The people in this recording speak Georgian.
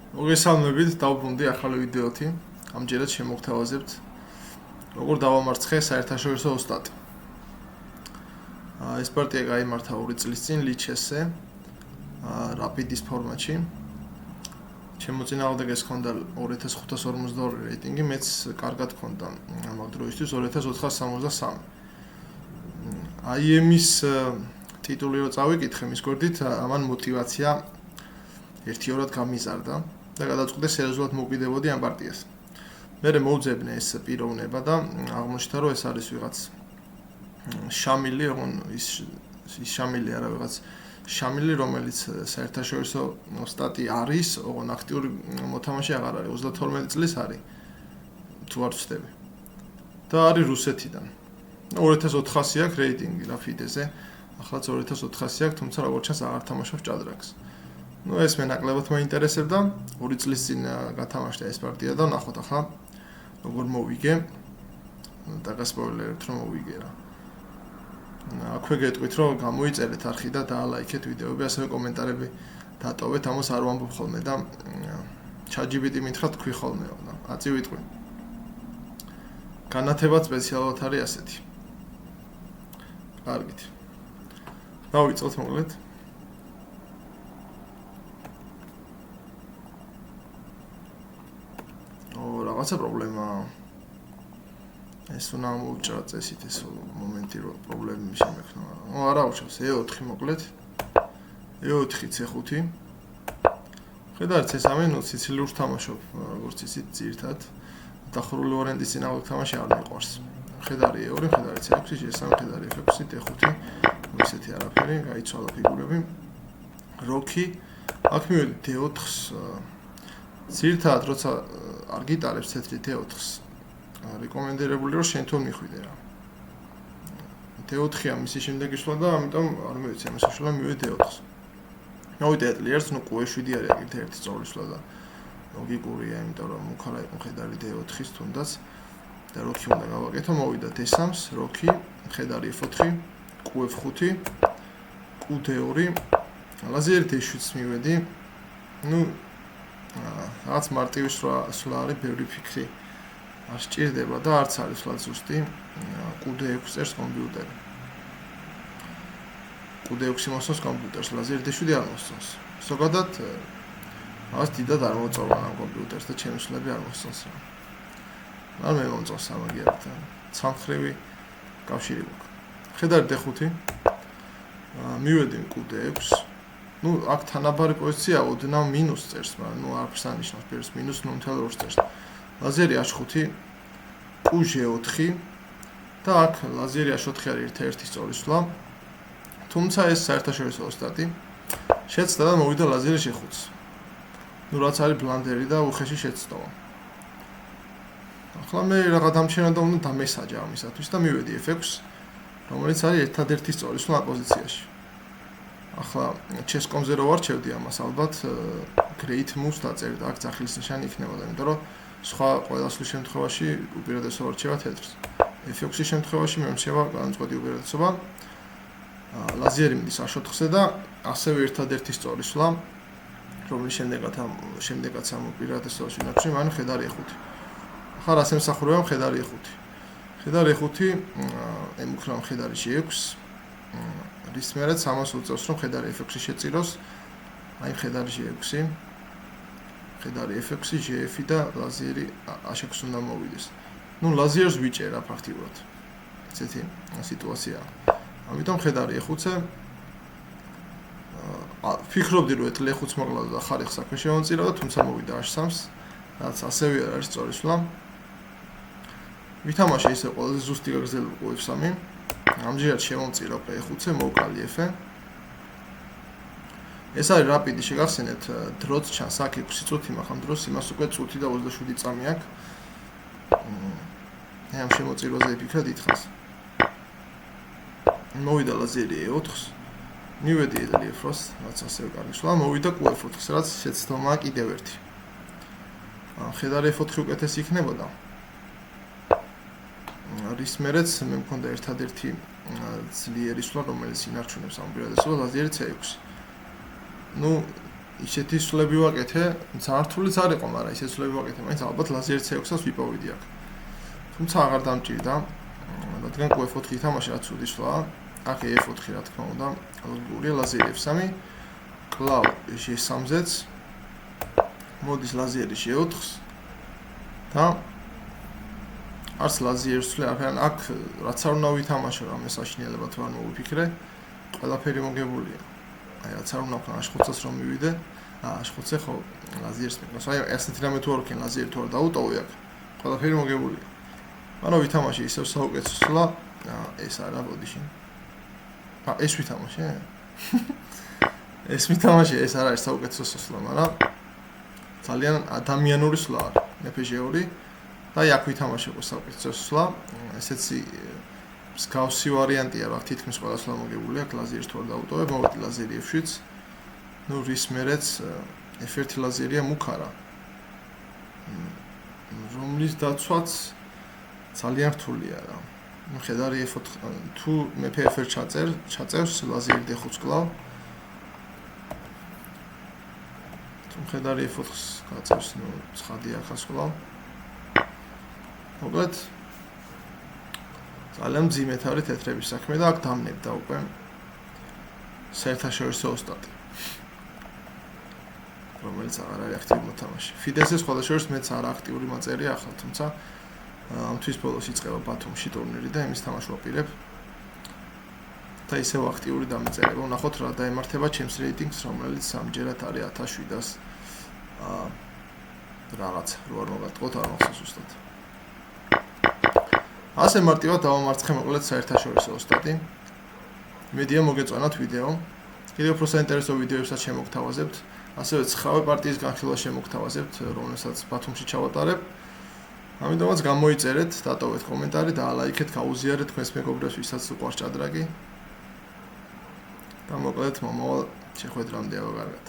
მოგესალმებით, დავბრუნდი ახალი ვიდეოთი. ამჯერად შემოგთავაზებთ როგორ დავამარცხე საერთაშორისო ოსტატი. ეს პარტია გაიმართა 2 წლის წინ ლიჩესზე, რაპიდის ფორმატში. ჩემოწინააღმდეგეს ჰქონდა 2552 რეიტინგი, მეც კარგად ჰქონდა ამ დროისთვის 2463. აი ემის ტიტული რო წავიკითხე, მის გვერდით ამან мотиваცია ერთიორად გამიზარდა და გადაწყვიტე სერიოზულად მოვკვდებოდი ამ პარტიას. მერე მოვძებნე ეს პიროვნება და აღმოჩნდა რომ ეს არის ვიღაც შამილი, ის შამილი არა ვიღაც შამილი, რომელიც საერთაშორისო ოსტატი არის, ოღონ აქტიური მოთამაშე აღარ არის, 32 წლის არის. თუ არ ვცდები. და არის რუსეთიდან. 2400 აქვს რეიტინგი რაფიდეზე. ახლა 2400 აქვს, თუმცა როგორც ჩანს აღარ თამაშობს ჭადრაკს. ეს მე ნაკლებად მაინტერესებდა. 2 წლის წინ გათამაშდა ეს პარტია და ნახოთ ახლა როგორ მოვიგე. დაგასპოილერებთ რომ მოვიგე რა. აქვე გეტყვით რომ გამოიწერეთ არხი და დაალაიქეთ ვიდეოები, ასევე კომენტარები დატოვეთ, ამას არ ვამბობ ხოლმე და ChatGPT მითხრა თქვი ხოლმეო და აწი ვიტყვი. განათებაც სპეციალურად არის ასეთი. კარგით. დავიწყოთ მოკლედ. რაღაცა პრობლემა ეს უნდა მოვუჭრა წესით ეს მომენტი რომ პრობლემები შემექნა. არა უჩავს E4 მოკლედ. E4 C5. ხედავთ ეს ამენ სიცილურს თამაშობ როგორც ისიც ძირთად. დახურული ვარიანტის წინააღმდეგ თამაში არ მიყვარს. ხედარი E2, ხედარი C6, G3, ხედარი F6, D5. ესეთი არაფერი, გაიცვალა ფიგურები. როქი. აქ მივედი D4-ს. ძირთად როცა არ გიტარებს თეთრი D4-ს. რეკომენდირებული რომ შენ თვითონ მიხვიდე რა. D4-ია მისი შემდეგი შლა და ამიტომ არ მივეცი ამის შლა მივედი D4-ს. მოვიდე ეტლიერს, ნუ Q7 არის აგით ერთი სწორი შლა და ლოგიკურია, იმიტომ რომ მუქარა იყო ხედარი D4-ის თუნდაც და როქი უნდა გავაკეთო, მოვიდა D3-ს, როქი, ხედარი F4, Q5, Q2, ლაზერი D7-ს მივედი. ნუ რაც მარტივი სვლა არის, ბევრი ფიქრი არ სჭირდება და არც არის სვლა ზუსტი. Q6 წერს კომპიუტერი. Q6 მოსწონს კომპიუტერს, ლაზერი D7 არ მოსწონს. ზოგადად მას დიდად არ მოწოვა ამ კომპიუტერს და ჩემი სვლები არ მოსწონს. არ მე მომწონს ამაგერთან. სამხრივი კავშირი გვაქვს. ხედარი D5. მივედი Q6. ნუ აქ თანაბარი პოზიცია ოდნავ მინუს წერს, მაგრამ ნუ არც ანიშნავს პირს მინუს 0.2 წერს. ლაზერი H5, Q4 და აქ ლაზერი H4 არის ერთ-ერთი სწორი სვლა. თუმცა ეს საერთაშორისო ოსტატი შეცდა და მოვიდა ლაზერი G5-ს. ნუ რაც არის ბლანდერი და უხეში შეცდომა. ახლა მე რაღაც დამჩენა და უნდა დამესაჯა ამისათვის და მივედი F6, რომელიც არის ერთადერთი სწორი სვლა პოზიციაში. ახლა ჩესკომზე რო ვარჩევდი ამას ალბათ great moves დაწერდა, აქ ძახილის ნიშანი იქნებოდა, იმიტომ რომ სხვა ყველასთვის შემთხვევაში უპირატესობა ვარჩევა თეთრს. F6-ის შემთხვევაში მე მრჩება განწყვეტი უპირატესობა ლაზერი მიდის H4-ზე და ასევე ერთადერთი სწორი სვლა, რომლის შემდეგაც ამ უპირატესობაში ნაჩვენე, მან ხედარი E5. ახლა რას ემსახურება ხედარი E5? ხედარი E5 ემუქრა ხედარი G6. რის მერეც ამას უწევს რომ ხედარი F6-ი შეწიროს, აი ხედარი G6, ხედარი F6, G5 და ლაზერი H6 უნდა მოვიდეს. ნუ ლაზერს ვიჭერა ფაქტიურად. ესეთი სიტუაციაა. ამიტომ ხედარი E5-ზე ფიქრობდი რომ ეთლ E5-ს მოკლავდა და ხარიხს საქმე შემომწირავდა, თუმცა მოვიდა H3-ს, რაც ასევე არ არის სწორი სვლა. ვითამაშე ისე ყველაზე ზუსტი გაგრძელება Q3. ამჯერად შემომწირავ E5-ზე, მოვკალი F. ეს არის რაპიდი, შეგახსენეთ, დროც ჩანს აქ 6 წუთი, მაგრამ დროს იმას უკვე წუთი და 27 წამი აქვს. ამ შემოწირვაზე იფიქრა დიდხანს. მოვიდა ლაზერი E4-ს. მივედი F4-ს, რაც ასევე კარგი სვლა, მოვიდა Q4-ს, რაც შეცდომა კიდევ ერთი. ხედარი F4 უკეთესი იქნებოდა. რის მერეც მე მქონდა ერთადერთი ძლიერი სვლა, რომელიც ინარჩუნებს ამ უპირატესობას ლაზერი C6. ნუ ისეთი სულები ვაკეთე, ძართულიც არ იყო, მაგრამ ისეთი სულები ვაკეთე, მაინც ალბათ ლაზერი C6-ს ვიპოვიდი აქ. თუმცა აღარ დამჭირდა, რადგან Q4 ითამაშე რაც უდისვლა, აქ E4 რა თქმა უნდა, ლოგიკურია ლაზერი F3, კლავ G3-ზეც, მოდის ლაზერი G4-ს და არც ლაზერს ვსვლი, აქ რაც არ უნდა ვითამაშო, რამე საშინელებად ვარ მოვიფიქრე, ყველაფერი მოგებულია. აი რაც არ უნდა ვქნა H5-ს რომ მივიდე, H5-ზე ხო ლაზერს მეკავს. აი ესეთი რამე თუ არ ვქენ ლაზერი თუ არ დაუტოვე აქ, ყველაფერი მოგებულია. მაგრამ ვითამაშე ისევ საუკეთესო სვლა, ეს არა ბოდიში. ეს ვითამაშე? ეს ვითამაშე, ეს არ არის საუკეთესო სვლა, მაგრამ ძალიან ადამიანური სვლა არის. FG2 და აქ ვითამაშე საუკეთესო სვლა, ესეთი მსგავსი ვარიანტია, რა თითქმის ყველა სვლა მოგებული აქვს, ლაზერს თუ არ დაუტოვებ, მოვიდი ლაზერი F7-ს. ნუ რის მერეც F1 ლაზერია მუქარა. რომლის დაცვაც ძალიან რთულია რა. ნუ ხედარი F4 თუ მე F1 ჩაწევს ლაზერი D5-ს კლავ. თუ ხედარი F4-ს გაწევს, ნუ ცხადია ახალს კლავ. მოკლედ ძალიან მძიმედ არის თეთრების საქმე და აქ დამნებდა უკვე საერთაშორისო ოსტატი, რომელიც აღარ არის აქტიური მოთამაშე. FIDE-ზე სხვა შორის მეც არა აქტიური მაწერია ახლა, თუმცა ამ თვის ბოლოს იწყება ბათუმში ტურნირი და იმის თამაშს ვაპირებ. და ისევ აქტიური დამეწერება. ვნახოთ რა დაემართება ჩემს რეიტინგს, რომელიც სამჯერად არის 1700 რაღაც, რო არ მოგატყოთ, არ მახსოვს ზუსტად. ასე მარტივად დავამარცხე მოკლედ საერთაშორისო ოსტატი. მედია მოგეწონათ ვიდეო. კიდევ უფრო საინტერესო ვიდეოებსაც შემოგთავაზებთ. ასევე ცხავე პარტიის განხილვა შემოგთავაზებთ, რომელსაც ბათუმში ჩავატარებ. ამიტომაც გამოიწერეთ, დატოვეთ კომენტარი და ლაიქეთ, გაუზიარეთ თქვენს მეგობრებს, ვისაც უყვარს ჭადრაკი. და მოკლედ მომავალ შეხვედრამდე ავაგარეთ.